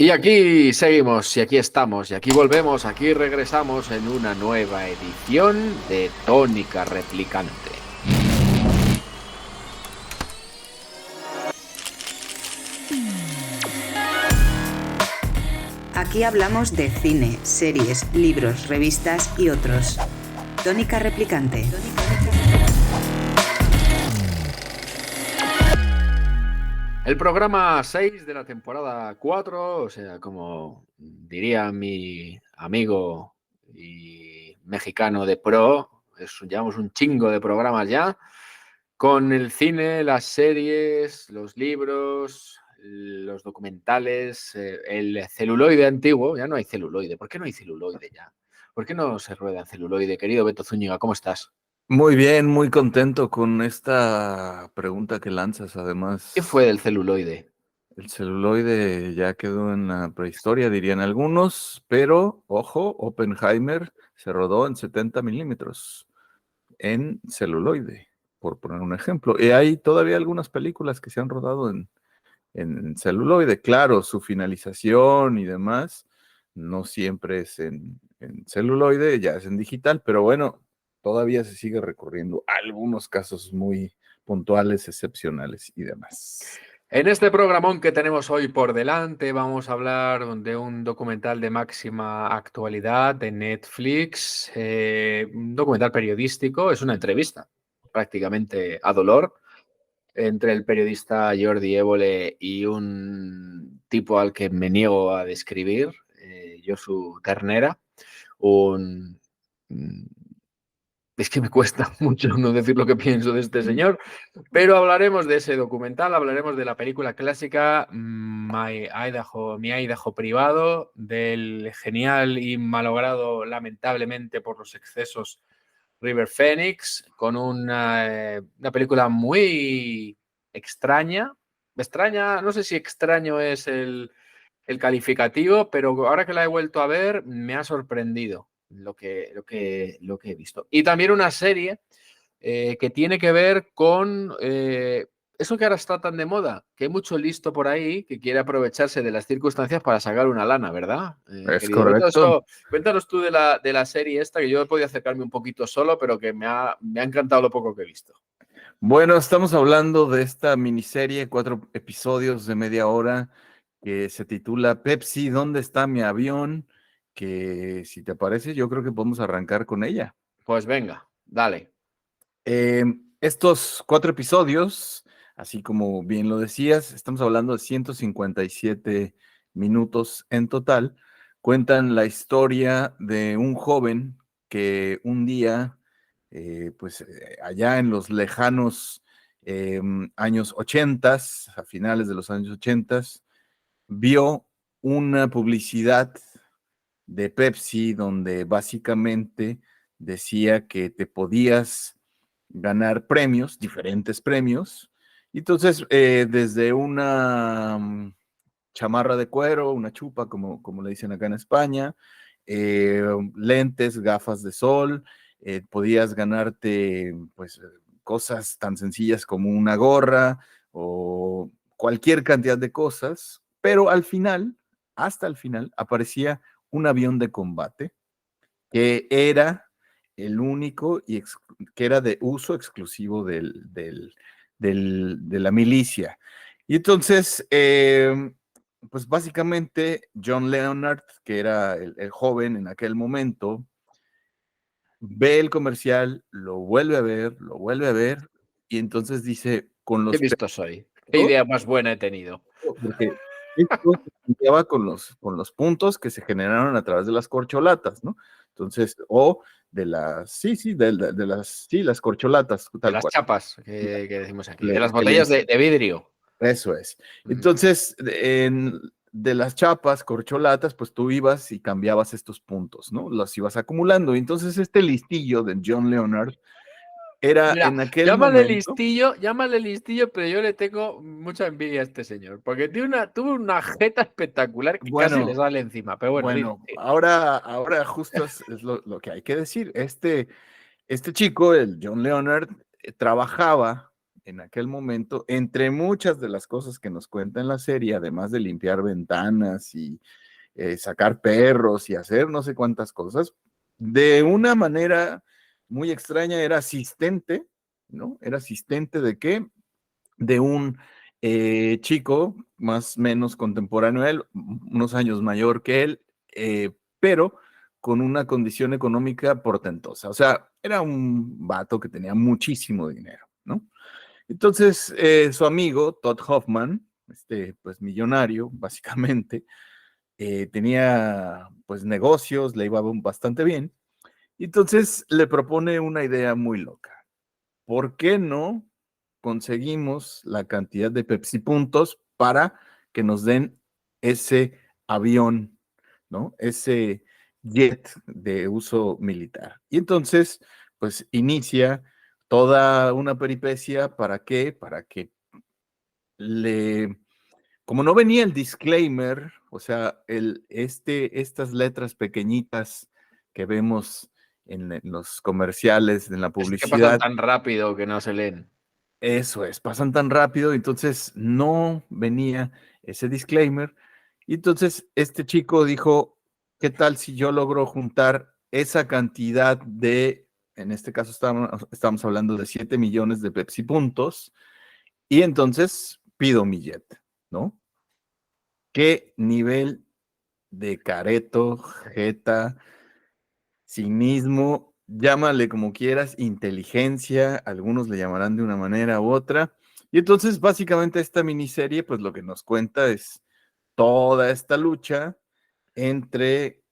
Y aquí seguimos, y aquí estamos, y aquí volvemos, aquí regresamos en una nueva edición de Tónica Replicante. Aquí hablamos de cine, series, libros, revistas y otros. Tónica Replicante. El programa 6 de la temporada 4, o sea, como diría mi amigo y mexicano de pro, llevamos un chingo de programas ya, con el cine, las series, los libros, los documentales, el celuloide antiguo. Ya no hay celuloide. ¿Por qué no hay celuloide ya? ¿Por qué no se rueda en celuloide? Querido Beto Zúñiga, ¿cómo estás? Muy bien, muy contento con esta pregunta que lanzas. ¿Qué fue Además, del celuloide? el celuloide ya quedó en la prehistoria, dirían algunos, pero ojo, Oppenheimer se rodó en 70 milímetros en celuloide, por poner un ejemplo. Y hay todavía algunas películas que se han rodado en celuloide. Claro, su finalización y demás no siempre es en celuloide, ya es en digital, pero bueno, todavía se sigue recurriendo a algunos casos muy puntuales, excepcionales y demás. En este programón que tenemos hoy por delante vamos a hablar de un documental de máxima actualidad de Netflix, un documental periodístico, es una entrevista prácticamente a dolor entre el periodista Jordi Évole y un tipo al que me niego a describir, Josu Ternera, un es que me cuesta mucho no decir lo que pienso de este señor, pero hablaremos de ese documental, hablaremos de la película clásica Mi Idaho privado, del genial y lamentablemente por los excesos, River Phoenix, con una película muy extraña. Extraña, no sé si extraño es el calificativo, pero ahora que la he vuelto a ver, me ha sorprendido lo que he visto. Y también una serie que tiene que ver con eso que ahora está tan de moda, que hay mucho listo por ahí que quiere aprovecharse de las circunstancias para sacar una lana, ¿verdad? Es Querido Beto, correcto. cuéntanos tú de la serie esta, que yo he podido acercarme un poquito solo, pero que me ha encantado lo poco que he visto. Bueno, estamos hablando de esta miniserie, 4 episodios de media hora, que se titula Pepsi, ¿dónde está mi avión? Que si te parece, yo creo que podemos arrancar con ella. Pues venga, dale. Estos 4 episodios, así como bien lo decías, estamos hablando de 157 minutos en total, cuentan la historia de un joven que un día, allá en los lejanos años 80, a finales de los años 80, vio una publicidad de Pepsi donde básicamente decía que te podías ganar premios, diferentes premios. Y entonces, desde una chamarra de cuero, una chupa, como le dicen acá en España, lentes, gafas de sol, podías ganarte pues cosas tan sencillas como una gorra o cualquier cantidad de cosas, pero al final, hasta el final, aparecía un avión de combate que era el único y que era de uso exclusivo de la milicia. Y entonces, pues básicamente John Leonard, que era el joven en aquel momento, ve el comercial, lo vuelve a ver, y entonces dice, con Qué los listo soy. Qué puntos, idea más buena he tenido. porque esto se cambiaba con los puntos que se generaron a través de las corcholatas, ¿no? Entonces, o de las, sí, de las, sí, las corcholatas, De tal las cual. chapas que decimos aquí, de Le- las que le- botellas de vidrio. Eso es. Ujú. Entonces, de las chapas, corcholatas, pues tú ibas y cambiabas estos puntos, ¿no? Los ibas acumulando. Y entonces este listillo de John Leonard era Mira, en aquel momento, llámale listillo, pero yo le tengo mucha envidia a este señor, porque tuvo una jeta espectacular que casi le bueno, sale encima. Pero bueno, bueno, ahora justo es lo que hay que decir. Este chico, el John Leonard, trabajaba en aquel momento, entre muchas de las cosas que nos cuenta en la serie, además de limpiar ventanas y sacar perros y hacer no sé cuántas cosas, de una manera muy extraña era asistente, ¿no? Era asistente de qué? De un chico más o menos contemporáneo a él, unos años mayor que él, pero con una condición económica portentosa. O sea, era un vato que tenía muchísimo dinero, ¿no? Entonces, su amigo, Todd Hoffman, pues millonario, básicamente, tenía pues negocios, le iba bastante bien, y entonces le propone una idea muy loca. ¿Por qué no conseguimos la cantidad de Pepsi puntos para que nos den ese avión, ¿no? Ese jet de uso militar? Y entonces, pues inicia toda una peripecia. ¿Para qué? Para que como no venía el disclaimer, o sea, estas letras pequeñitas que vemos en los comerciales, en la Es que pasan publicidad, tan rápido que no se leen. eso es, pasan tan rápido, entonces no venía ese disclaimer. Y entonces este chico dijo, ¿qué tal si yo logro juntar esa cantidad en este caso estamos hablando de 7 millones de Pepsi puntos, y entonces pido mi jet, ¿no? ¿Qué nivel de careto, jeta, cinismo, llámale como quieras, inteligencia, algunos le llamarán de una manera u otra? Y entonces, básicamente, esta miniserie, pues lo que nos cuenta es toda esta lucha entre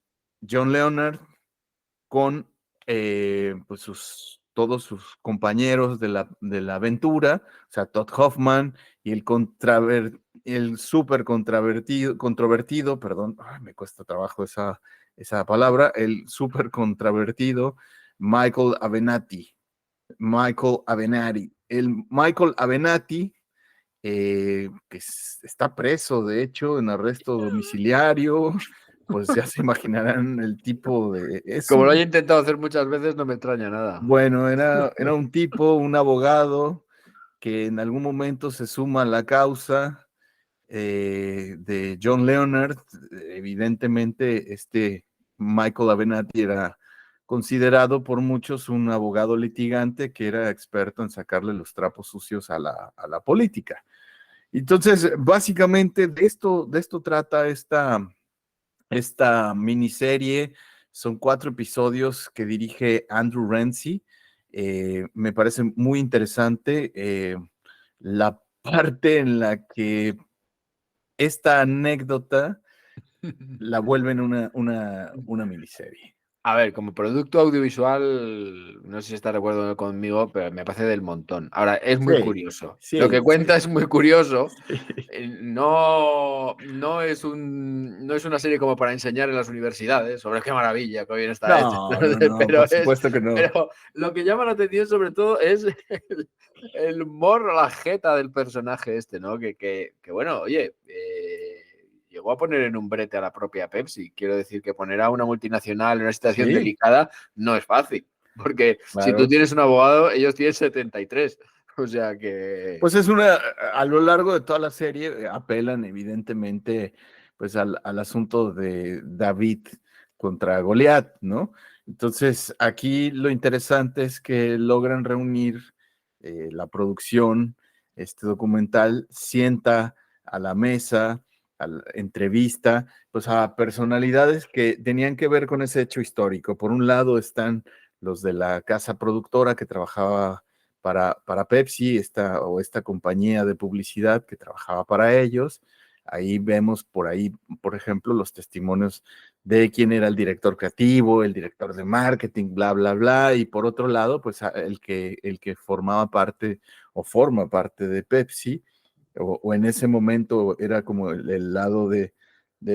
John Leonard con pues todos sus compañeros de la aventura, o sea, Todd Hoffman y el súper controvertido, perdón, ay, me cuesta trabajo esa palabra, el súper controvertido Michael Avenatti. El Michael Avenatti, está preso, de hecho, en arresto domiciliario, pues ya se imaginarán el tipo de... Como lo haya intentado hacer muchas veces, no me extraña nada. Bueno, era un tipo, un abogado, que en algún momento se suma a la causa de John Leonard. Evidentemente, Michael Avenatti era considerado por muchos un abogado litigante que era experto en sacarle los trapos sucios a la política. Entonces, básicamente de esto trata esta miniserie. Son 4 episodios que dirige Andrew Renzi. Me parece muy interesante la parte en la que esta anécdota la vuelven una miniserie. A ver, como producto audiovisual, no sé si está de acuerdo conmigo, pero me parece del montón. Ahora, es muy Sí, curioso. Lo que sí, cuenta es muy curioso. sí. No es no es una serie como para enseñar en las universidades sobre qué maravilla, qué bien está hecho. No, por supuesto que no. Pero lo que llama la atención sobre todo es el humor, la jeta del personaje ¿no? Que bueno, oye, llegó a poner en un brete a la propia Pepsi. Quiero decir que poner a una multinacional en una situación Sí, delicada no es fácil, porque si tú claro. tienes un abogado, ellos tienen 73. O sea que... Pues a lo largo de toda la serie apelan evidentemente pues al asunto de David contra Goliat, ¿no? Entonces aquí lo interesante es que logran reunir la producción, este documental sienta a la mesa, a la entrevista, pues a personalidades que tenían que ver con ese hecho histórico. Por un lado están los de la casa productora que trabajaba para Pepsi, esta compañía de publicidad que trabajaba para ellos. Ahí vemos por ejemplo, los testimonios de quién era el director creativo, el director de marketing, bla, bla, bla. Y por otro lado, pues el que formaba parte o forma parte de Pepsi, o en ese momento era como el lado de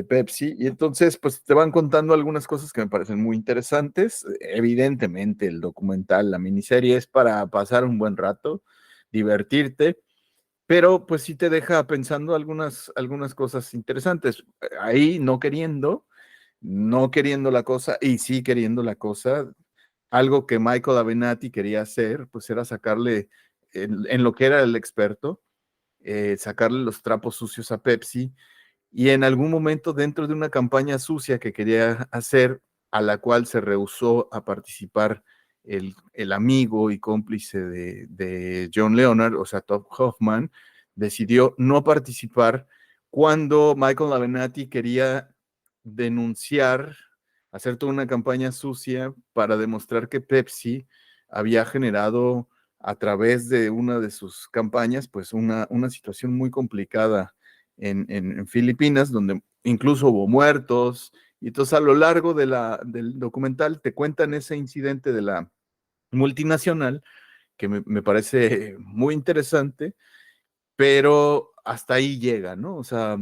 Pepsi. Y entonces, pues te van contando algunas cosas que me parecen muy interesantes. Evidentemente, el documental, la miniserie es para pasar un buen rato, divertirte, pero pues sí te deja pensando algunas cosas interesantes. Ahí no queriendo la cosa y sí queriendo la cosa. Algo que Michael Avenatti quería hacer, pues era sacarle en lo que era el experto, sacarle los trapos sucios a Pepsi, y en algún momento dentro de una campaña sucia que quería hacer, a la cual se rehusó a participar el amigo y cómplice de John Leonard, o sea, Todd Hoffman, decidió no participar cuando Michael Avenatti quería denunciar, hacer toda una campaña sucia para demostrar que Pepsi había generado a través de una de sus campañas, pues una situación muy complicada en Filipinas, donde incluso hubo muertos, y entonces a lo largo del documental te cuentan ese incidente de la multinacional, que me parece muy interesante, pero hasta ahí llega, ¿no? O sea,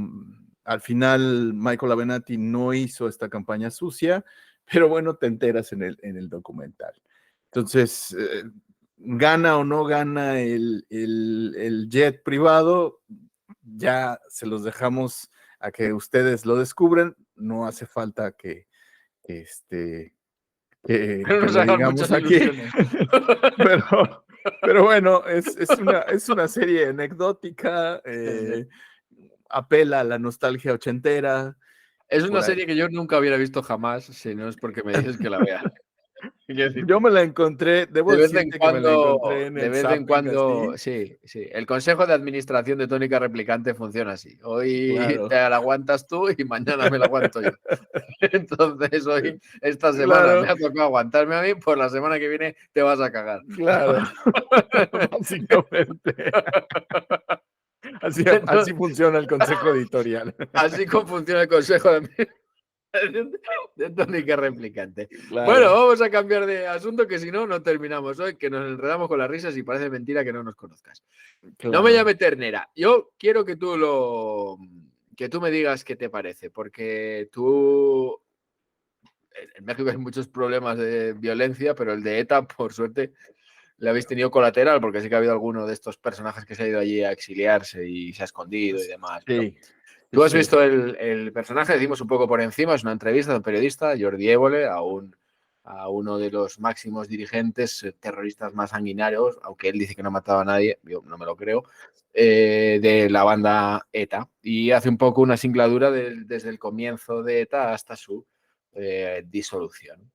al final Michael Avenatti no hizo esta campaña sucia, pero bueno, te enteras en el documental. Entonces, gana o no gana el jet privado, ya se los dejamos a que ustedes lo descubran, no hace falta No que nos lo hagan muchas digamos aquí, ilusiones. pero bueno, es una serie anecdótica, apela a la nostalgia ochentera, Es una por ahí. serie que yo nunca hubiera visto jamás, si no es porque me dices que la vea. Quiero decir, Yo me la encontré, debo decirte que me la encontré en de el vez en zapping cuando, así, sí, sí. El consejo de administración de tónica replicante funciona así. Hoy claro, te la aguantas tú y mañana me la aguanto yo. Entonces, hoy, esta semana me claro, ha tocado aguantarme a mí, pues la semana que viene te vas a cagar. claro, básicamente. Así Entonces, funciona el consejo editorial. así como funciona el consejo de administración de tónica replicante. Bueno, Claro, vamos a cambiar de asunto, que si no, no terminamos hoy, que nos enredamos con las risas y parece mentira que no nos conozcas. No me claro. llame ternera. Yo quiero que tú me digas qué te parece, porque tú en México hay muchos problemas de violencia, pero el de ETA, por suerte, le habéis tenido colateral, porque sí que ha habido alguno de estos personajes que se ha ido allí a exiliarse y se ha escondido y demás. Pero Sí, sí, tú has sí. visto el personaje, decimos un poco por encima, es una entrevista de un periodista, Jordi Évole, a uno de los máximos dirigentes terroristas más sanguinarios, aunque él dice que no ha matado a nadie, yo no me lo creo, de la banda ETA. Y hace un poco una singladura desde el comienzo de ETA hasta su disolución.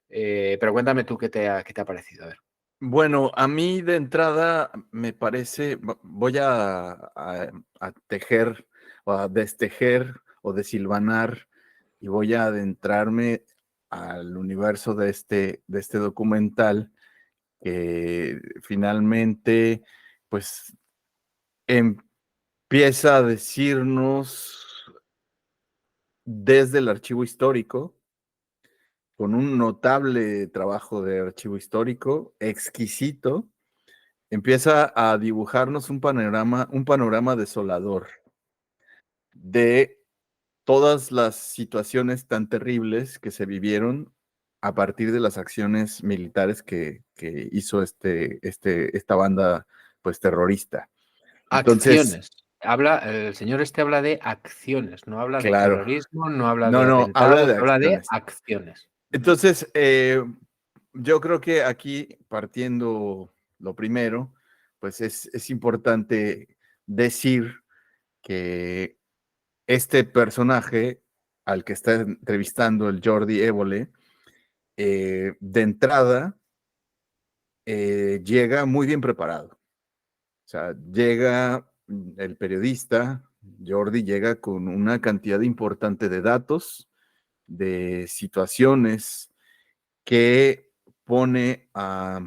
Pero cuéntame tú qué te ha parecido. A ver. Bueno, a mí de entrada me parece, voy a tejer o a destejer o desilvanar, y voy a adentrarme al universo de este documental, que finalmente pues empieza a decirnos desde el archivo histórico, con un notable trabajo de archivo histórico, exquisito. Empieza a dibujarnos un panorama desolador de todas las situaciones tan terribles que se vivieron a partir de las acciones militares que hizo esta banda, pues, terrorista. Entonces, Acciones. El señor este habla de acciones, no habla de claro, terrorismo, no habla de no, habla atentados, de habla de acciones. acciones. Entonces, yo creo que aquí, partiendo lo primero, pues es importante decir que este personaje al que está entrevistando el Jordi Évole, de entrada, llega muy bien preparado. O sea, llega el periodista, Jordi llega con una cantidad importante de datos, de situaciones que pone a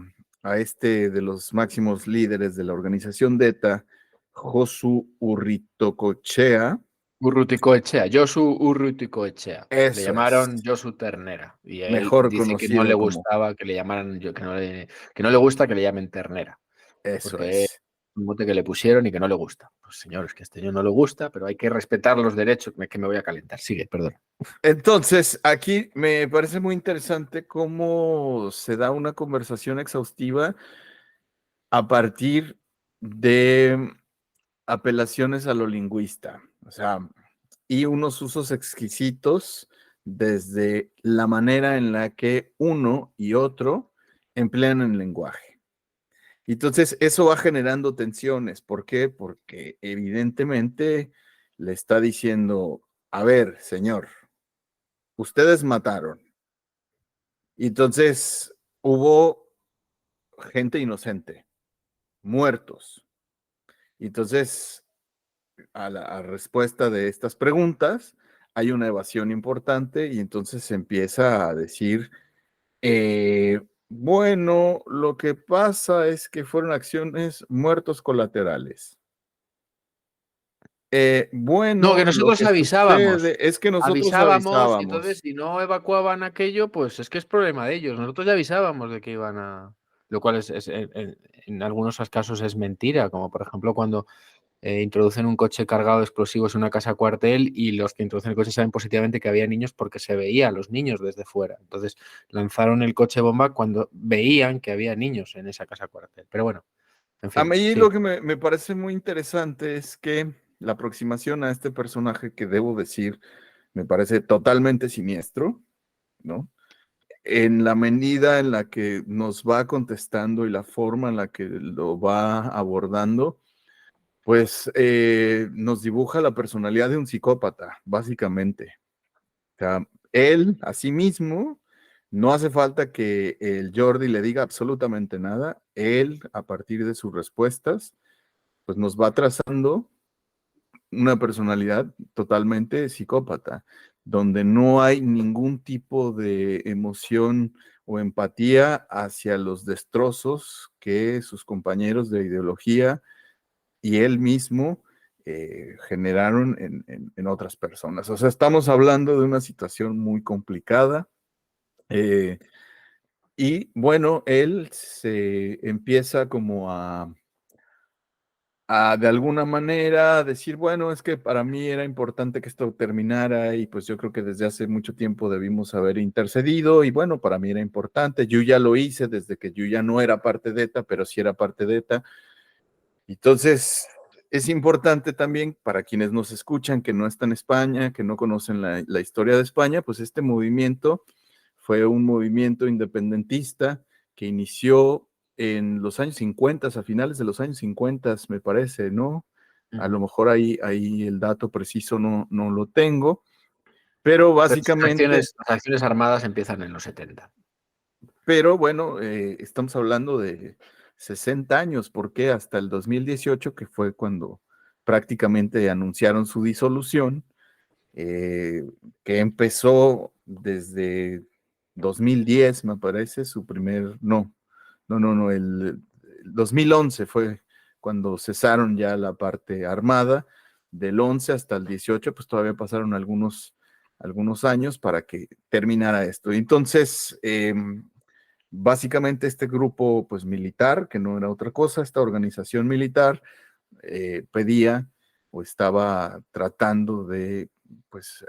este de los máximos líderes de la organización de ETA, Josu Urritocochea. Urruticoechea, Josu Urruticoechea. Le Eso es, llamaron Josu Ternera y él mejor dice que no le conocido como, gustaba que le llamaran, que no le gusta que le llamen Ternera, eso porque es es. un mote que le pusieron y que no le gusta. Pues señores, que a este señor no le gusta, pero hay que respetar los derechos, que me voy a calentar. Sigue, perdón. Entonces, aquí me parece muy interesante cómo se da una conversación exhaustiva a partir de apelaciones a lo lingüista, o sea, y unos usos exquisitos desde la manera en la que uno y otro emplean el lenguaje. Entonces, eso va generando tensiones. ¿Por qué? Porque evidentemente le está diciendo, a ver, señor, ustedes mataron. Y entonces hubo gente inocente, muertos. Y entonces, a respuesta de estas preguntas, hay una evasión importante y entonces se empieza a decir, bueno, lo que pasa es que fueron acciones muertos colaterales. No, Bueno, que lo nosotros que avisábamos. sucede es que nosotros Avisábamos, y entonces avisábamos. si no evacuaban aquello, pues es que es problema de ellos. Nosotros ya avisábamos de que iban a... Lo cual en algunos casos es mentira, como por ejemplo cuando introducen un coche cargado de explosivos en una casa cuartel y los que introducen el coche saben positivamente que había niños porque se veía a los niños desde fuera. Entonces lanzaron el coche bomba cuando veían que había niños en esa casa cuartel. Pero bueno, en A fin, mí sí. lo que me parece muy interesante es que la aproximación a este personaje, que debo decir, me parece totalmente siniestro, ¿no? En la medida en la que nos va contestando y la forma en la que lo va abordando, pues nos dibuja la personalidad de un psicópata, básicamente. O sea, él, a sí mismo, no hace falta que el Jordi le diga absolutamente nada. Él, a partir de sus respuestas, pues nos va trazando una personalidad totalmente psicópata, donde no hay ningún tipo de emoción o empatía hacia los destrozos que sus compañeros de ideología y él mismo generaron en otras personas. O sea, estamos hablando de una situación muy complicada. Y bueno, él se empieza como de alguna manera decir, bueno, es que para mí era importante que esto terminara y pues yo creo que desde hace mucho tiempo debimos haber intercedido y bueno, para mí era importante, yo ya lo hice desde que yo ya no era parte de ETA, pero sí era parte de ETA. Entonces, es importante también para quienes nos escuchan, que no están en España, que no conocen la historia de España, pues este movimiento fue un movimiento independentista que inició en los años 50, a finales de los años 50, me parece, ¿no? A lo mejor ahí el dato preciso no lo tengo, pero Pero básicamente, las acciones armadas empiezan en los 70. pero bueno, estamos hablando de 60 años, porque hasta el 2018, que fue cuando prácticamente anunciaron su disolución, que empezó desde 2010, me parece, su primer, no, el 2011 fue cuando cesaron ya la parte armada. Del 11 hasta el 18, pues todavía pasaron algunos años para que terminara esto. Entonces, básicamente este grupo pues militar, que no era otra cosa, esta organización militar pedía o estaba tratando de, pues,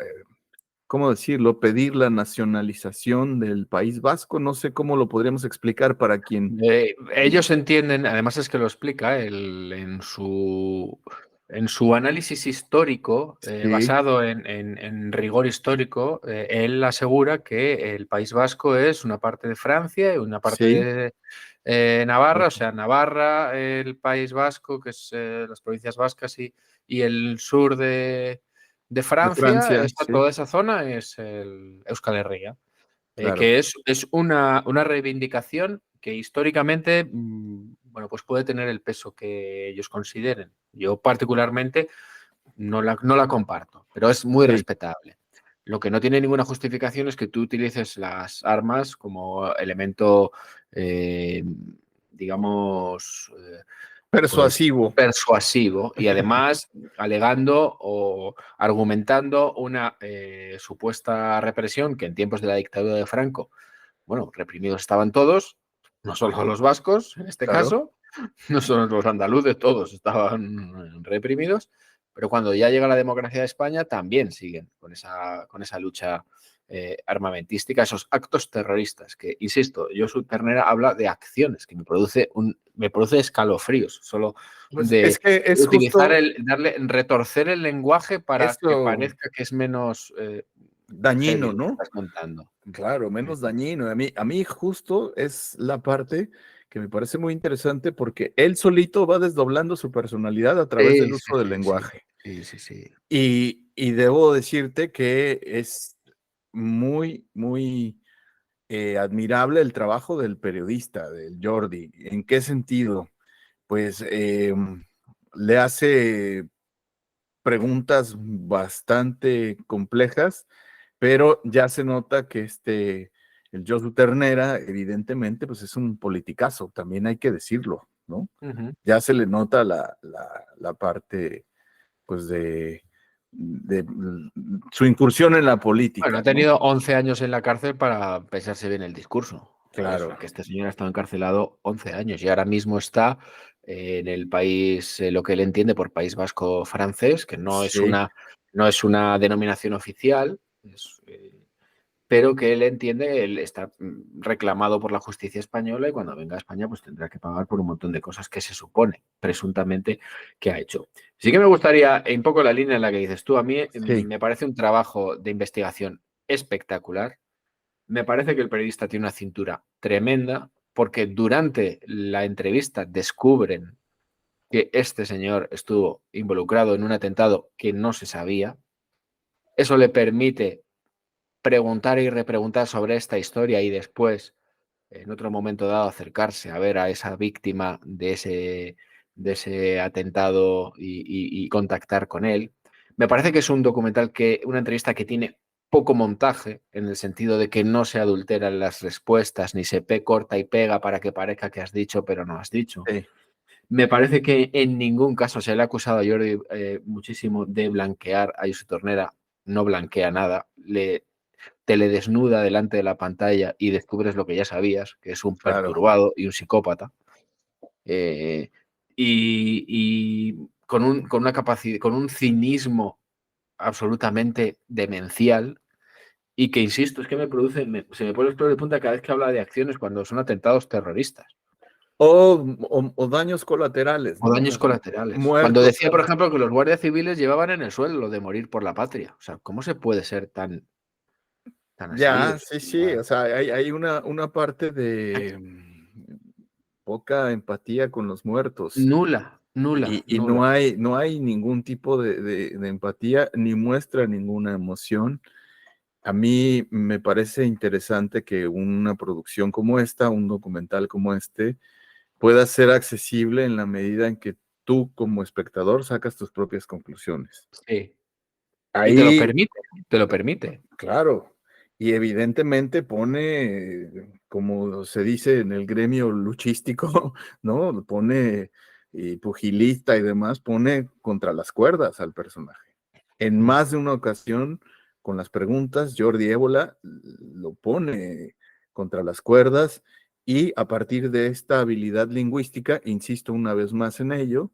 ¿cómo decirlo? Pedir la nacionalización del País Vasco. No sé cómo lo podríamos explicar para quien... Ellos entienden, además es que lo explica en su análisis histórico, Sí, basado en rigor histórico, él asegura que el País Vasco es una parte de Francia y una parte sí, de Navarra, o sea, Navarra, el País Vasco, que es las provincias vascas y el sur de de Francia, Francia, sí, toda esa zona es el Euskal Herria. claro. Que es una reivindicación que históricamente bueno, pues puede tener el peso que ellos consideren. Yo particularmente no la comparto, pero es muy Sí, respetable. Lo que no tiene ninguna justificación es que tú utilices las armas como elemento, digamos, pues persuasivo, persuasivo y además alegando o argumentando una supuesta represión que en tiempos de la dictadura de Franco, bueno, reprimidos estaban todos, no solo los vascos en este claro. caso, no solo los andaluces, todos estaban reprimidos, pero cuando ya llega la democracia de España también siguen con esa lucha armamentística, esos actos terroristas, que, insisto, Josu Ternera habla de acciones, que me produce escalofríos, solo Pues es de que es utilizar justo retorcer el lenguaje para que esto parezca que es menos heavy dañino, lo que ¿no? estás contando. Claro, menos dañino. A mí justo es la parte que me parece muy interesante porque él solito va desdoblando su personalidad a través Sí, del sí, uso del sí, sí, lenguaje. sí, sí, sí. Y debo decirte que es muy, muy admirable el trabajo del periodista, del Jordi. ¿En qué sentido? Pues le hace preguntas bastante complejas, pero ya se nota que el Josu Ternera, evidentemente, pues es un politicazo, también hay que decirlo, ¿no? Ujú. Ya se le nota la parte, pues, de su incursión en la Bueno, política, ha ¿no? tenido 11 años en la cárcel para pensarse bien el discurso, ¿sabes? Claro, Porque este señor ha estado encarcelado 11 años y ahora mismo está en el país, lo que él entiende por País Vasco francés, que sí, no es una denominación oficial, pero que él entiende, él está reclamado por la justicia española y cuando venga a España pues tendrá que pagar por un montón de cosas que se supone, presuntamente, que ha hecho. Sí que me gustaría, un poco la línea en la que dices tú, a mí sí, me parece un trabajo de investigación espectacular, me parece que el periodista tiene una cintura tremenda porque durante la entrevista descubren que este señor estuvo involucrado en un atentado que no se sabía, eso le permite preguntar y repreguntar sobre esta historia y después, en otro momento dado, acercarse a ver a esa víctima de ese atentado y contactar con él. Me parece que es un documental una entrevista que tiene poco montaje, en el sentido de que no se adulteran las respuestas, ni se corta y pega para que parezca que has dicho, pero no has dicho. sí, Me parece que en ningún caso se le ha acusado a Jordi muchísimo de blanquear a Josep Tornera. No blanquea nada, te le desnuda delante de la pantalla y descubres lo que ya sabías, que es un claro. perturbado y un psicópata. Eh, y con una capacidad, con un cinismo absolutamente demencial y que, insisto, es que se me pone el pelo de punta cada vez que habla de acciones cuando son atentados terroristas O daños colaterales, o ¿no? O daños sea, colaterales. Cuando muertos. decía, por ejemplo, que los guardias civiles llevaban en el suelo lo de morir por la patria. O sea, ¿cómo se puede ser tan así? O Ya, sí, sí, sea, o sea, hay una parte de poca empatía con los muertos nula, nula, y nula. no hay ningún tipo de empatía ni muestra ninguna emoción. A mí me parece interesante que una producción como esta, un documental como este, pueda ser accesible en la medida en que tú como espectador sacas tus propias conclusiones. Sí. Y Ahí, te lo permite. claro, y evidentemente pone, como se dice en el gremio luchístico, ¿no? Pone pugilista y demás, pone contra las cuerdas al personaje. En Mm. más de una ocasión, con las preguntas, Jordi Évola lo pone contra las cuerdas y a partir de esta habilidad lingüística, insisto una vez más en ello,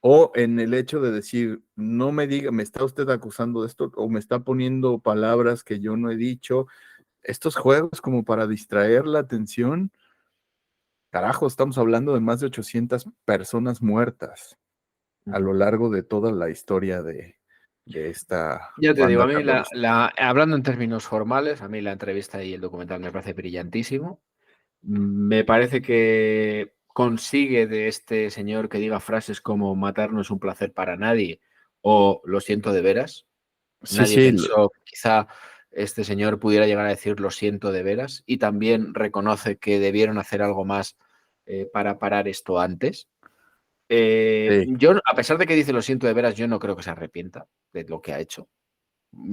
o en el hecho de decir, no me diga, me está usted acusando de esto, o me está poniendo palabras que yo no he dicho. Estos juegos como para distraer la atención, carajo, estamos hablando de más de 800 personas muertas a lo Ujú. largo de toda la historia de esta Ya te digo, banda a mí, terrorista. hablando en términos formales, a mí la entrevista y el documental me parece brillantísimo. Me parece que consigue de este señor que diga frases como matar no es un placer para nadie o lo siento de veras. Sí, Nadie sí, pensó que quizá este señor pudiera llegar a decir lo siento de veras y también reconoce que debieron hacer algo más para parar esto antes. sí. Yo, a pesar de que dice lo siento de veras, yo no creo que se arrepienta de lo que ha hecho. Yo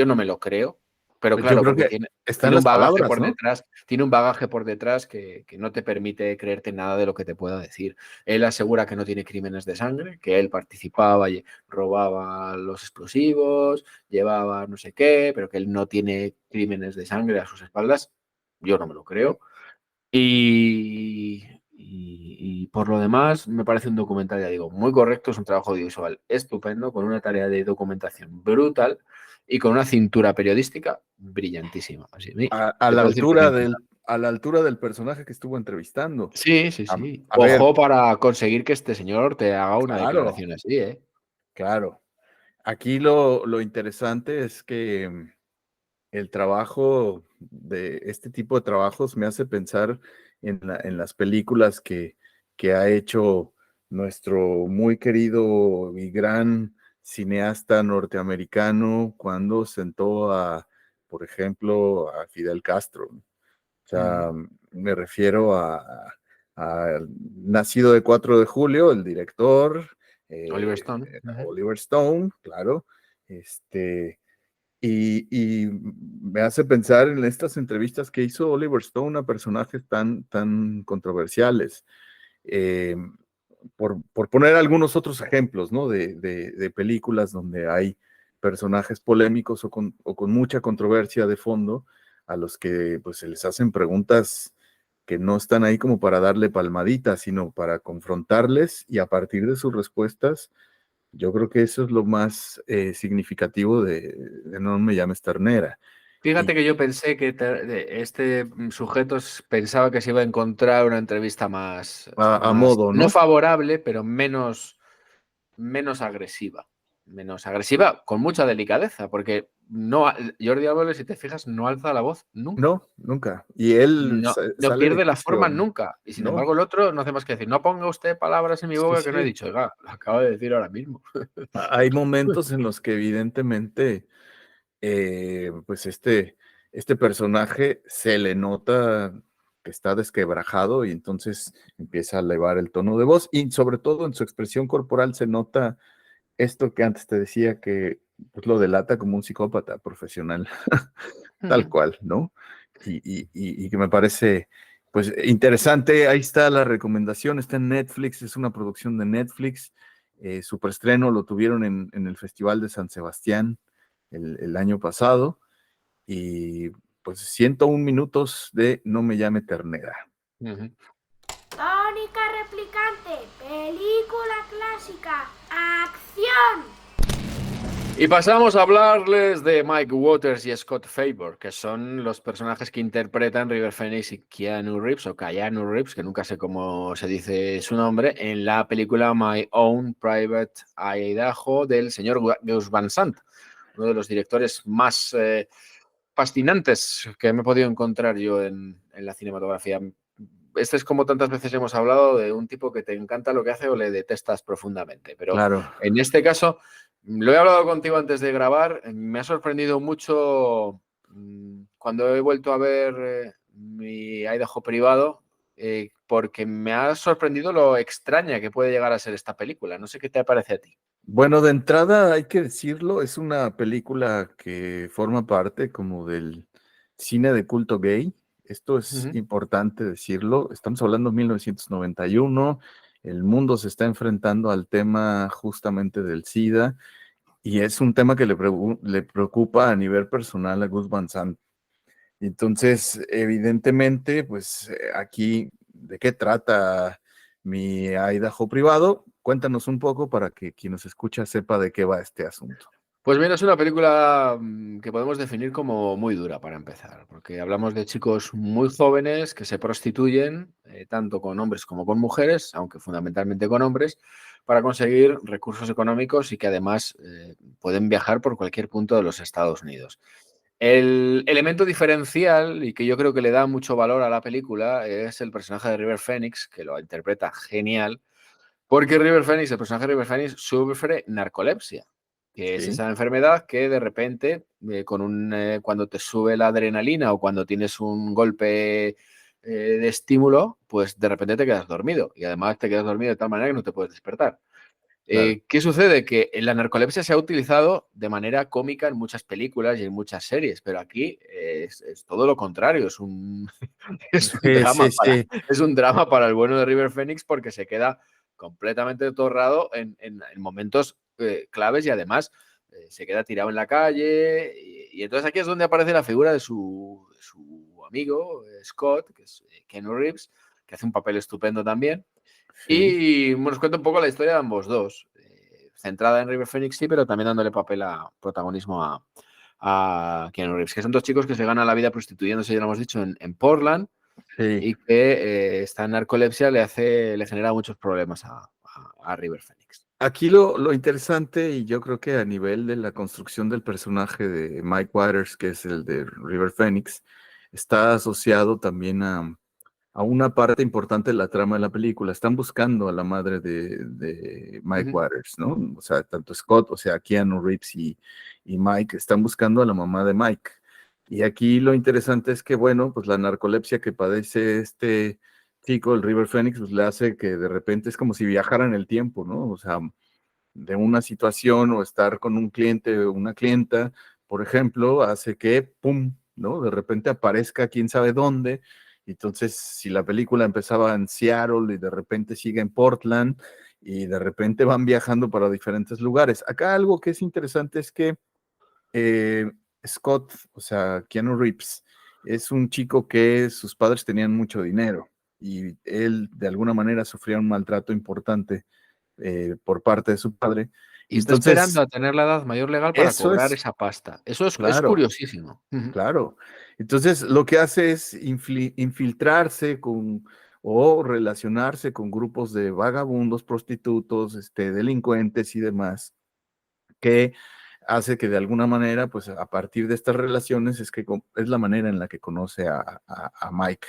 no me lo creo, pero Pues yo claro, creo porque que están tiene un las bagaje palabras, por ¿no? detrás, tiene un bagaje por detrás que no te permite creerte nada de lo que te pueda decir. Él asegura que no tiene crímenes de sangre, que él participaba y robaba los explosivos, llevaba no sé qué, pero que él no tiene crímenes de sangre a sus espaldas. Yo no me lo creo. Y por lo demás, me parece un documental, ya digo, muy correcto, es un trabajo audiovisual estupendo, con una tarea de documentación brutal y con una cintura periodística brillantísima. Así, A te la puedo decir que me altura encanta. a la altura del personaje que estuvo entrevistando. Sí, sí, sí. A ver, Ojo para conseguir que este señor te haga una claro, declaración así, ¿eh? claro. Aquí lo interesante es que el trabajo de este tipo de trabajos me hace pensar en las películas que ha hecho nuestro muy querido y gran cineasta norteamericano cuando sentó por ejemplo, a Fidel Castro. O sea, me refiero a Nacido de 4 de julio, el director, Oliver Stone. Oliver Stone, claro, y me hace pensar en estas entrevistas que hizo Oliver Stone a personajes tan controversiales. Eh, por poner algunos otros ejemplos, ¿no? De películas donde hay personajes polémicos o con mucha controversia de fondo, a los que pues se les hacen preguntas que no están ahí como para darle palmaditas, sino para confrontarles, y a partir de sus respuestas, yo creo que eso es lo más significativo de No me llames ternera. Fíjate Y que yo pensé que este sujeto pensaba que se iba a encontrar una entrevista a modo, no ¿no? favorable, pero menos agresiva. Menos agresiva, con mucha delicadeza, porque no, Jordi Évole, si te fijas, no alza la voz nunca. No, nunca. Y él No sale de pierde la forma quicio, nunca. Y sin ¿no? embargo, el otro no hace más que decir, no ponga usted palabras en mi Sí, boca que no he sí. dicho. Oiga, lo acabo de decir ahora mismo. Hay momentos en los que evidentemente, pues este personaje se le nota que está desquebrajado y entonces empieza a elevar el tono de voz, y sobre todo en su expresión corporal se nota esto que antes te decía, que pues, lo delata como un psicópata profesional, tal cual, ¿no? Y que me parece, pues, interesante. Ahí está la recomendación, está en Netflix, es una producción de Netflix. Su preestreno lo tuvieron en el Festival de San Sebastián el año pasado, y pues 101 minutos de No me llame ternera. Tónica replicante, película clásica, acción. Y pasamos a hablarles de Mike Waters y Scott Favor, que son los personajes que interpretan River Phoenix y Keanu Reeves, o Keanu Reeves, que nunca sé cómo se dice su nombre, en la película My Own Private Idaho del señor Gus Van Sant, uno de los directores más fascinantes que me he podido encontrar yo en la cinematografía. Este es, como tantas veces hemos hablado, de un tipo que te encanta lo que hace o le detestas profundamente. Pero Claro. en este caso, lo he hablado contigo antes de grabar, me ha sorprendido mucho cuando he vuelto a ver mi Idaho privado, porque me ha sorprendido lo extraña que puede llegar a ser esta película. No sé qué te parece a ti. Bueno, de entrada hay que decirlo, es una película que forma parte como del cine de culto gay. Esto es importante decirlo. Estamos hablando de 1991, el mundo se está enfrentando al tema justamente del SIDA, y es un tema que le preocupa a nivel personal a Gus Van Sant. Entonces, evidentemente, pues aquí, ¿de qué trata mi Idaho privado? Cuéntanos un poco para que quien nos escucha sepa de qué va este asunto. Pues mira, es una película que podemos definir como muy dura para empezar, porque hablamos de chicos muy jóvenes que se prostituyen, tanto con hombres como con mujeres, aunque fundamentalmente con hombres, para conseguir recursos económicos y que además pueden viajar por cualquier punto de los Estados Unidos. El elemento diferencial y que yo creo que le da mucho valor a la película es el personaje de River Phoenix, que lo interpreta genial, porque River Phoenix, el personaje de River Phoenix, sufre narcolepsia, que es Sí, esa enfermedad que de repente, cuando te sube la adrenalina o cuando tienes un golpe de estímulo, pues de repente te quedas dormido. Y además te quedas dormido de tal manera que no te puedes despertar. claro. ¿Qué sucede? Que la narcolepsia se ha utilizado de manera cómica en muchas películas y en muchas series, pero aquí es todo lo contrario, es un Sí, drama sí, sí. es un drama para el bueno de River Phoenix, porque se queda completamente torrado en momentos claves, y además se queda tirado en la calle, y entonces aquí es donde aparece la figura de su amigo Scott, que es Keanu Reeves, que hace un papel estupendo también. Sí. Y nos cuenta un poco la historia de ambos dos, centrada en River Phoenix, sí, pero también dándole protagonismo a Keanu Reeves, que son dos chicos que se ganan la vida prostituyéndose, ya lo hemos dicho, en Portland, Sí. y que esta narcolepsia le genera muchos problemas a River Phoenix. Aquí lo interesante, y yo creo que a nivel de la construcción del personaje de Mike Waters, que es el de River Phoenix, está asociado también a una parte importante de la trama de la película. Están buscando a la madre de Mike Ujú. Waters, ¿no? O sea, tanto Scott, o sea, Keanu Reeves y Mike están buscando a la mamá de Mike. Y aquí lo interesante es que, bueno, pues la narcolepsia que padece este chico, el River Phoenix, pues le hace que de repente es como si viajara en el tiempo, ¿no? O sea, de una situación o estar con un cliente o una clienta, por ejemplo, hace que, ¡pum!, ¿no? De repente aparezca quién sabe dónde. Entonces, si la película empezaba en Seattle y de repente sigue en Portland y de repente van viajando para diferentes lugares. Acá algo que es interesante es que eh, Scott, o sea, Keanu Reeves, es un chico que sus padres tenían mucho dinero y él de alguna manera sufría un maltrato importante por parte de su padre. Y Y está esperando entonces, a tener la edad mayor legal para eso cobrar es, esa pasta. Eso es claro, curiosísimo. Ujú. claro. Entonces, lo que hace es infiltrarse o relacionarse con grupos de vagabundos, prostitutos, delincuentes y demás, que hace que de alguna manera, pues a partir de estas relaciones, es la manera en la que conoce a Mike.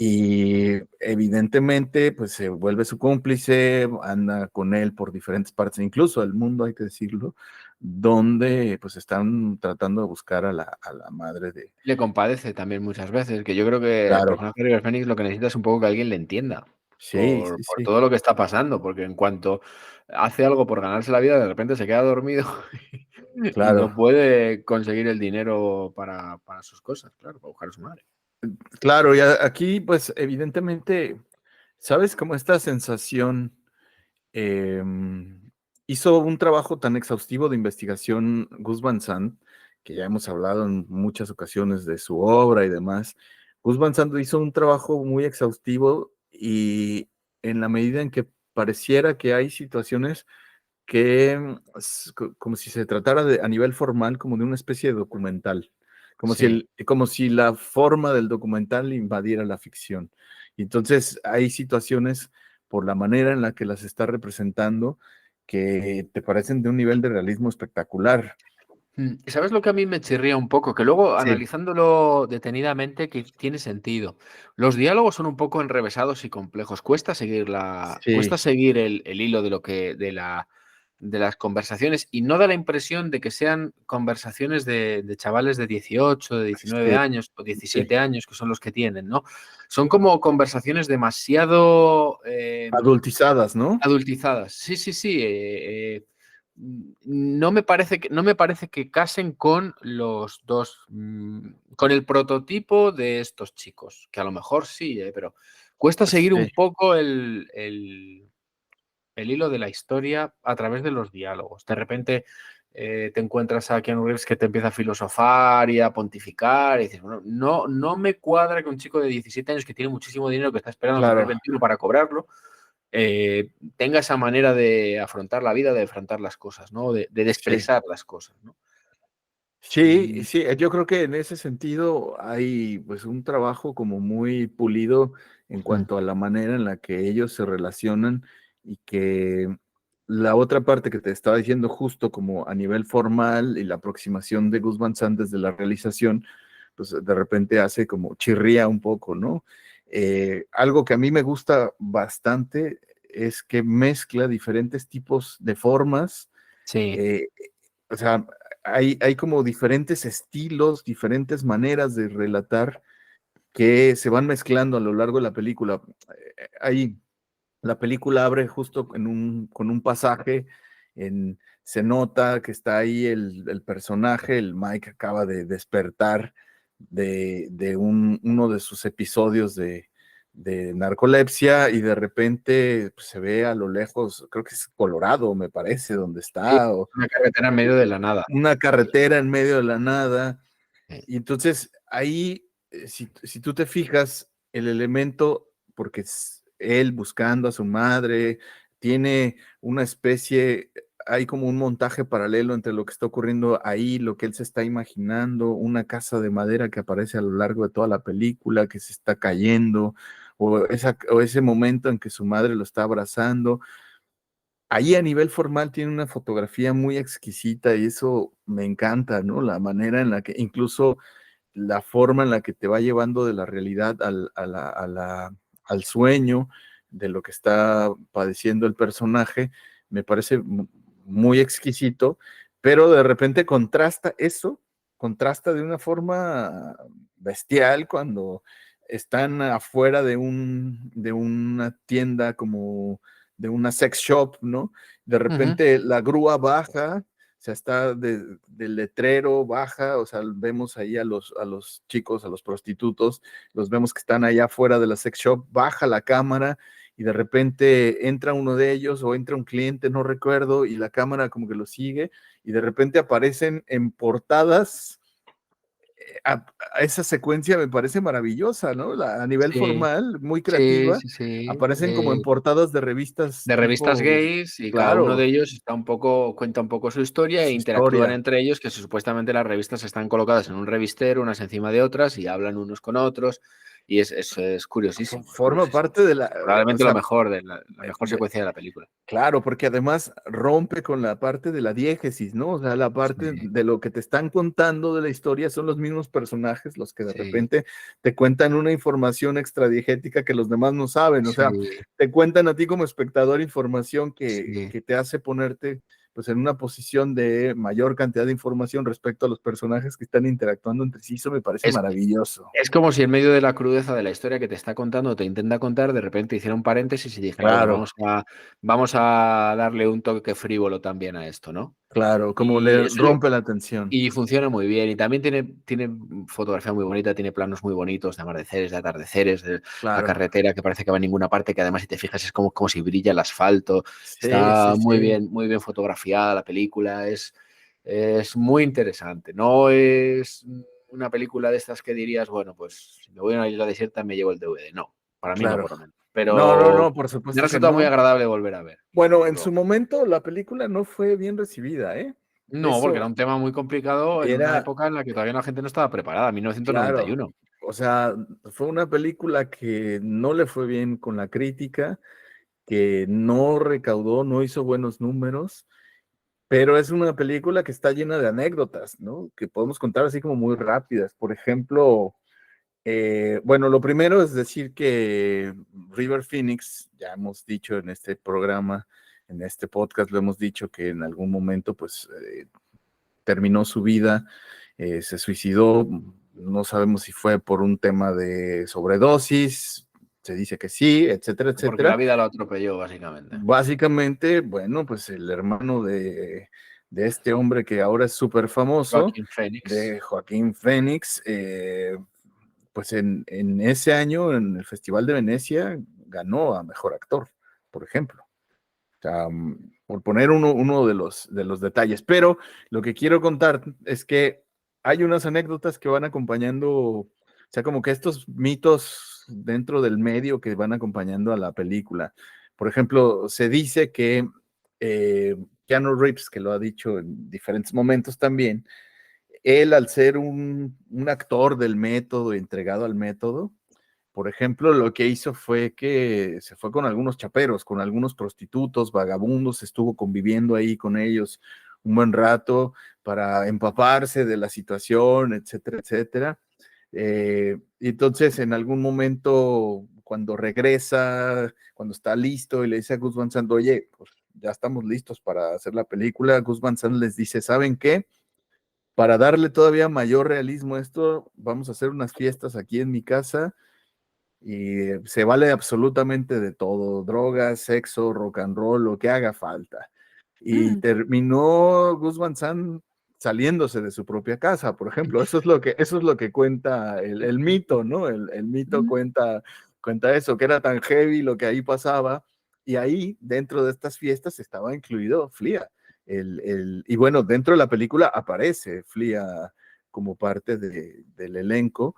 Y evidentemente, pues se vuelve su cómplice, anda con él por diferentes partes, incluso del mundo, hay que decirlo, donde pues están tratando de buscar a la madre de... Le compadece también muchas veces, que yo creo que el Claro, personaje de River Phoenix lo que necesita es un poco que alguien le entienda sí, por sí, por sí, todo lo que está pasando, porque en cuanto hace algo por ganarse la vida, de repente se queda dormido y no claro, puede conseguir el dinero para sus cosas, claro, para buscar a su madre. claro, y aquí pues evidentemente, ¿sabes cómo esta sensación? Hizo un trabajo tan exhaustivo de investigación Gus Van Sant, que ya hemos hablado en muchas ocasiones de su obra y demás. Gus Van Sant hizo un trabajo muy exhaustivo y en la medida en que pareciera que hay situaciones que como si se tratara a nivel formal como de una especie de documental, Sí. como si la forma del documental invadiera la ficción. Y entonces hay situaciones por la manera en la que las está representando que te parecen de un nivel de realismo espectacular. ¿Sabes lo que a mí me chirría un poco? Que luego, Sí, analizándolo detenidamente, que tiene sentido. Los diálogos son un poco enrevesados y complejos. Cuesta sí, seguir el hilo de lo que de las conversaciones y no da la impresión de que sean conversaciones de chavales de 18, de 19 sí, años o sí. 17 años, que son los que tienen, ¿no? Son como conversaciones demasiado, Adultizadas, ¿no? adultizadas. Sí, sí, sí. No me parece que casen con los dos, con el prototipo de estos chicos, que a lo mejor sí, pero cuesta seguir Sí, un poco el hilo de la historia a través de los diálogos. De repente te encuentras a Keanu Reeves que te empieza a filosofar y a pontificar y dices, bueno, no me cuadra que un chico de 17 años que tiene muchísimo dinero, que está esperando cumplir claro, 21 para cobrarlo, tenga esa manera de afrontar la vida, de afrontar las cosas, ¿no? De sí. expresar las cosas, ¿no? Sí, Y sí, yo creo que en ese sentido hay pues un trabajo como muy pulido en mm, cuanto a la manera en la que ellos se relacionan y que la otra parte que te estaba diciendo justo como a nivel formal y la aproximación de Gus Van Sant desde la realización, pues de repente hace como chirría un poco, ¿no? Algo que a mí me gusta bastante es que mezcla diferentes tipos de formas, sí, eh, o sea, hay como diferentes estilos, diferentes maneras de relatar que se van mezclando a lo largo de la película. Ahí la película abre justo con un pasaje, se nota que está ahí el personaje, el Mike acaba de despertar de uno de sus episodios de narcolepsia y de repente pues, se ve a lo lejos, creo que es Colorado, me parece, donde sí, está, o una carretera en medio de la nada. una carretera en medio de la nada. Sí, Y entonces ahí, si tú te fijas, el elemento, porque es él buscando a su madre, tiene una especie, hay como un montaje paralelo entre lo que está ocurriendo ahí, lo que él se está imaginando, una casa de madera que aparece a lo largo de toda la película, que se está cayendo, o ese momento en que su madre lo está abrazando. Ahí a nivel formal tiene una fotografía muy exquisita y eso me encanta, ¿no? La manera en la que incluso la forma en la que te va llevando de la realidad al sueño de lo que está padeciendo el personaje, me parece muy exquisito, pero de repente contrasta de una forma bestial cuando están afuera de una tienda como de una sex shop, ¿no? De repente la grúa baja, o sea, está del letrero, baja, o sea, vemos ahí a los chicos, a los prostitutos, los vemos que están allá afuera de la sex shop, baja la cámara y de repente entra uno de ellos o entra un cliente, no recuerdo, y la cámara como que lo sigue y de repente aparecen en portadas. A esa secuencia me parece maravillosa, ¿no? A nivel Sí, formal, muy sí, creativa, sí, sí. aparecen como en portadas de revistas De revistas tipo, gays y cada uno de claro, ellos cuenta un poco su historia e su interactúan historia. entre ellos, que supuestamente las revistas están colocadas en un revistero, unas encima de otras, y hablan unos con otros, y es curiosísimo, es Forma curiosísimo. parte de la, o Probablemente lo sea, mejor de la mejor de, secuencia de la película. claro, porque además rompe con la parte de la diégesis, ¿no? O sea, la parte Sí, de lo que te están contando de la historia son los mismos personajes los que de sí, repente te cuentan una información extradiegética que los demás no saben. O sea, sí, te cuentan a ti como espectador información sí. que te hace ponerte pues en una posición de mayor cantidad de información respecto a los personajes que están interactuando entre sí. Eso me parece Es, maravilloso. Es como si en medio de la crudeza de la historia que te está contando, te intenta contar, de repente hiciera un paréntesis y dijera, bueno, Claro, vamos a darle un toque frívolo también a esto, ¿no? claro, como Y le eso yo, rompe la atención. y funciona muy bien. Y también tiene fotografía muy bonita, tiene planos muy bonitos de amaneceres, de atardeceres, de la Claro. carretera que parece que va a ninguna parte, que además si te fijas es como si brilla el asfalto. Sí, Está sí, sí. muy bien fotografiada la película, es muy interesante. No es una película de estas que dirías, bueno, pues si me voy a una isla desierta me llevo el DVD. No, para mí no, Claro. por lo menos. No, no, Pero no, por me ha supuesto que resultado muy no. agradable volver a ver. Bueno, en su Verlo. momento la película no fue bien recibida, ¿eh? No, porque era Eso un tema muy complicado en una era, época en la que todavía la gente no estaba preparada, claro, 1991. o sea, fue una película que no le fue bien con la crítica, que no recaudó, no hizo buenos números, pero es una película que está llena de anécdotas, ¿no? Que podemos contar así como muy rápidas. Por ejemplo, bueno, lo primero es decir que River Phoenix, ya hemos dicho en este programa, en este podcast, lo hemos dicho que en algún momento pues terminó su vida, se suicidó, no sabemos si fue por un tema de sobredosis, se dice que sí, etcétera, Porque la etcétera. vida lo atropelló, básicamente. Básicamente, bueno, pues el hermano de este hombre que ahora es súper famoso, Joaquin Phoenix. de Joaquín Phoenix, pues en ese año, en el Festival de Venecia, ganó a Mejor Actor, por ejemplo. O sea, por poner uno de los detalles. Pero lo que quiero contar es que hay unas anécdotas que van acompañando, o sea, como que estos mitos dentro del medio que van acompañando a la película. Por ejemplo, se dice que Keanu Reeves, que lo ha dicho en diferentes momentos también, él al ser un actor del método, entregado al método, por ejemplo, lo que hizo fue que se fue con algunos chaperos, con algunos prostitutos, vagabundos, estuvo conviviendo ahí con ellos un buen rato para empaparse de la situación, etcétera, etcétera. Y entonces, en algún momento, cuando regresa, cuando está listo y le dice a Gus Van Sant, oye, pues ya estamos listos para hacer la película, Gus Van Sant les dice, ¿saben qué? Para darle todavía mayor realismo a esto, vamos a hacer unas fiestas aquí en mi casa y se vale absolutamente de todo, drogas, sexo, rock and roll, lo que haga falta. Y terminó Gus Van Sant saliéndose de su propia casa, por ejemplo. Eso es lo que cuenta el mito, ¿no? El mito cuenta eso, que era tan heavy lo que ahí pasaba. Y ahí, dentro de estas fiestas, estaba incluido Flia. Y bueno, dentro de la película aparece Flia como parte del elenco.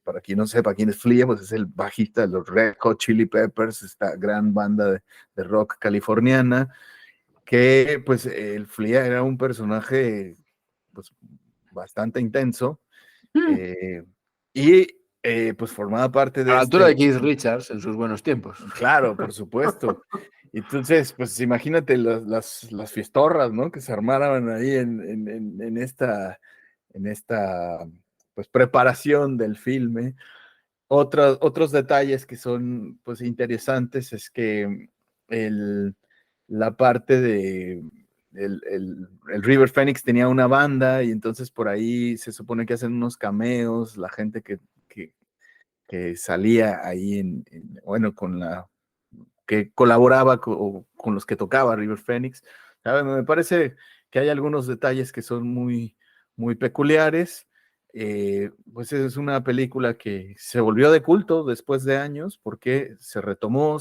Para quien no sepa quién es Flea, pues es el bajista de los Red Hot Chili Peppers, esta gran banda de rock californiana, que pues el Flea era un personaje pues bastante intenso eh, y pues formaba parte A de la altura este, de Keith Richards en sus buenos tiempos. claro, por supuesto. Entonces, pues imagínate las fiestorras, ¿no? Que se armaron ahí en esta pues, preparación del filme. Otros detalles que son pues interesantes es que la parte de el River Phoenix tenía una banda y entonces por ahí se supone que hacen unos cameos, la gente que salía ahí bueno, que colaboraba con los que tocaba River Phoenix. ¿Sabe? Me parece que hay algunos detalles que son muy, muy peculiares. Pues es una película que se volvió de culto después de años porque se retomó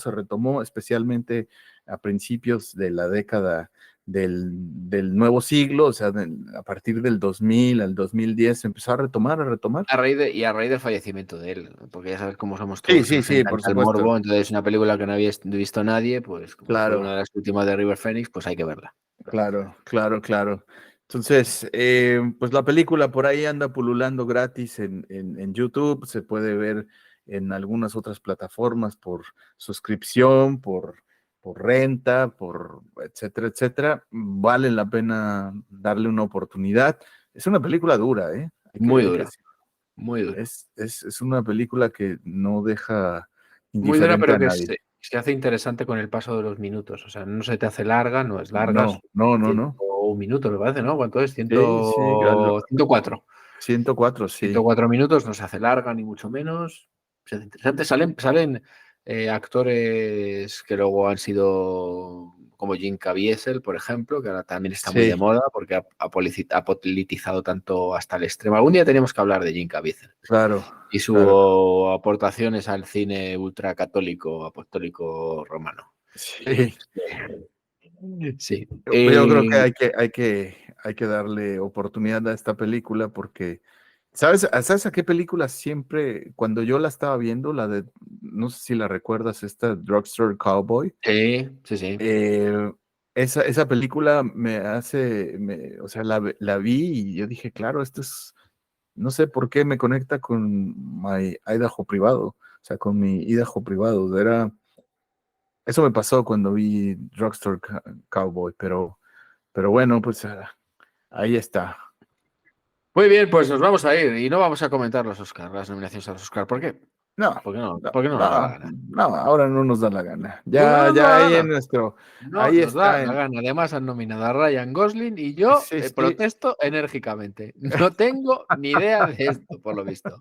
especialmente a principios de la década del nuevo siglo, o sea, a partir del 2000 al 2010 se empezó a retomar. A raíz del fallecimiento de él, porque ya sabes cómo somos Sí, todos, sí, nos sí, por encanta el supuesto. morbo, entonces una película que no había visto nadie, pues como fue Claro. una de las últimas de River Phoenix, pues hay que verla. Claro. Entonces, pues la película por ahí anda pululando gratis en YouTube, se puede ver en algunas otras plataformas por suscripción, por renta, por etcétera, etcétera. Vale la pena darle una oportunidad. Es una película dura, ¿eh? Muy Hay que dura, decirlo. muy dura. Es una película que no deja Muy dura, indiferente pero a que nadie. se hace interesante con el paso de los minutos. O sea, no se te hace larga, no es larga. No. 1 minuto, me parece, ¿no? ¿Cuánto es? Sí, 104. 104, sí. 104 minutos, no se hace larga, ni mucho menos. Se hace interesante. Salen actores que luego han sido como Jim Caviezel, por ejemplo, que ahora también está muy de moda porque ha politizado tanto hasta el extremo. Algún día tenemos que hablar de Jim Caviezel Claro. y sus aportaciones al cine ultracatólico, apostólico romano. Sí. Sí. Yo creo que hay que darle oportunidad a esta película porque, ¿sabes a qué película siempre, cuando yo la estaba viendo, no sé si la recuerdas, esta Drugstore Cowboy? Sí. Esa película o sea, la vi y yo dije, claro, no sé por qué me conecta con mi Idaho privado, o sea, con mi Idaho privado. Eso me pasó cuando vi Drugstore Cowboy, pero bueno, pues ahí está. Muy bien, pues nos vamos a ir y no vamos a comentar los Oscars, las nominaciones a los Oscars. ¿Por qué? No, ¿Por qué no? no, ¿Por qué no nos da la gana? no, ahora no nos da la gana. Pues no nos da Ya la ahí gana. No ahí nos da está la gana. Además han nominado a Ryan Gosling y yo sí, protesto enérgicamente. No tengo ni idea de esto, por lo visto.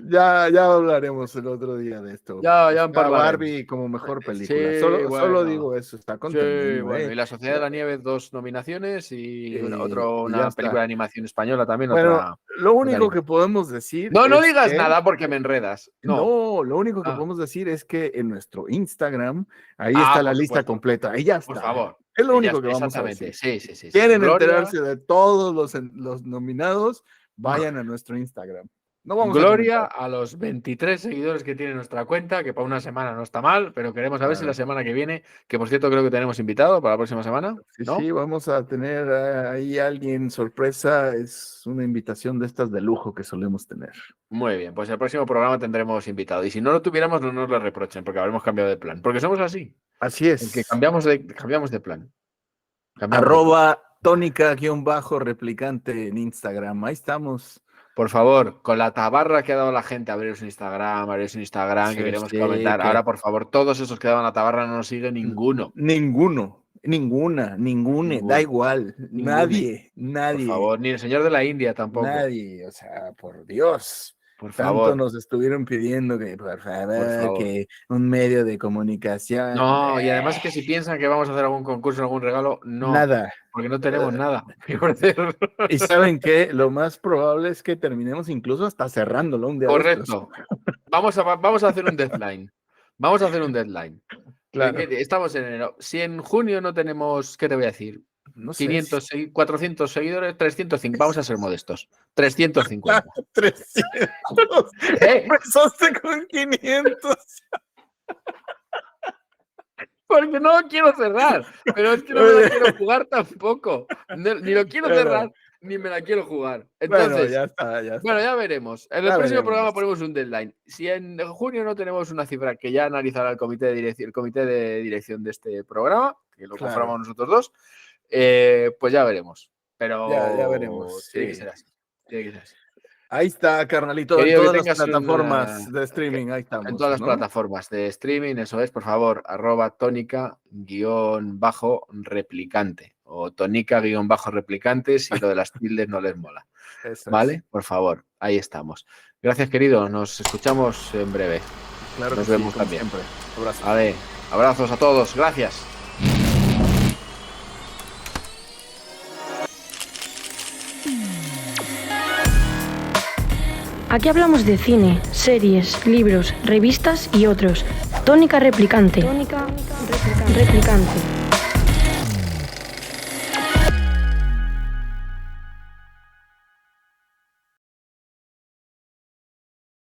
ya hablaremos el otro día de esto. Ya Está parlaremos. Barbie como mejor película. Sí, Solo bueno. digo eso, está Sí, contenido, bueno. Y La Sociedad de la Nieve, 2 nominaciones y y ya una película está. de animación española también, Bueno, otra. lo Otra único que animación. podemos decir No es digas que nada porque me enredas. No. no, lo único que Ah. podemos decir es que en nuestro Instagram, ahí está la Por lista supuesto. completa, ahí ya Por está. favor. Es lo Ya único que está, vamos a exactamente. decir. Sí. ¿Quieren Gloria, enterarse de todos los nominados? Vayan a nuestro Instagram. No vamos a Gloria comentar. a los 23 seguidores que tiene nuestra cuenta, que para una semana no está mal, pero queremos saber si la Claro. semana que viene, que por cierto creo que tenemos invitado para la próxima semana, ¿no? Sí, vamos a tener ahí alguien sorpresa. Es una invitación de estas de lujo que solemos tener. Muy bien, pues el próximo programa tendremos invitado. Y si no lo tuviéramos, no nos lo reprochen, porque habremos cambiado de plan. Porque somos así. Así Porque es. cambiamos de plan. @tónica_replicante en Instagram. Ahí estamos. Por favor, con la tabarra que ha dado la gente, abriros un Instagram, que Sí, queremos comentar. Ahora, por favor, todos esos que daban la tabarra no nos sigue ninguno. Ninguna, da igual, Ninguno. Por nadie, favor, ni el señor de la India tampoco. o sea, por Dios, Por tanto favor, nos estuvieron pidiendo que, por por favor, favor. que un medio de comunicación, No, y además que si piensan que vamos a hacer algún concurso, algún regalo, no, nada. porque no tenemos nada que ofrecer. Y ¿saben qué? Lo más probable es que terminemos incluso hasta cerrándolo un día de estos. Correcto. Vamos a hacer un deadline. Vamos a hacer un deadline. Claro. Estamos en enero. Si en junio no tenemos, ¿qué te voy a decir? No sé. 500, 400 seguidores, 305. Vamos a ser modestos. 350. 300. ¿Eh? Empezaste con 500. Porque no lo quiero cerrar. Pero es que no me la quiero jugar tampoco. Ni lo quiero cerrar, ni me la quiero jugar. Entonces, bueno, ya está. Bueno, ya veremos. En el próximo programa ponemos un deadline. Si en junio no tenemos una cifra que ya analizará el comité de dirección de este programa, que lo conformamos nosotros dos, pues ya veremos. pero Ya veremos. tiene Sí. que ser así. Tiene que ser así. Ahí está, carnalito, en Querido, que todas las tengas plataformas de streaming, ahí estamos, en todas las ¿no? plataformas de streaming, eso es, por favor, @tónica_replicante o tónica_replicante si lo de las tildes no les mola. Eso ¿Vale? es. Por favor, ahí estamos. Gracias, querido. Nos escuchamos en breve. Claro Nos que sí, vemos como también. siempre. Abrazo. Vale, abrazos a todos. Gracias. Aquí hablamos de cine, series, libros, revistas y otros. Tónica Replicante. Tónica Replicante.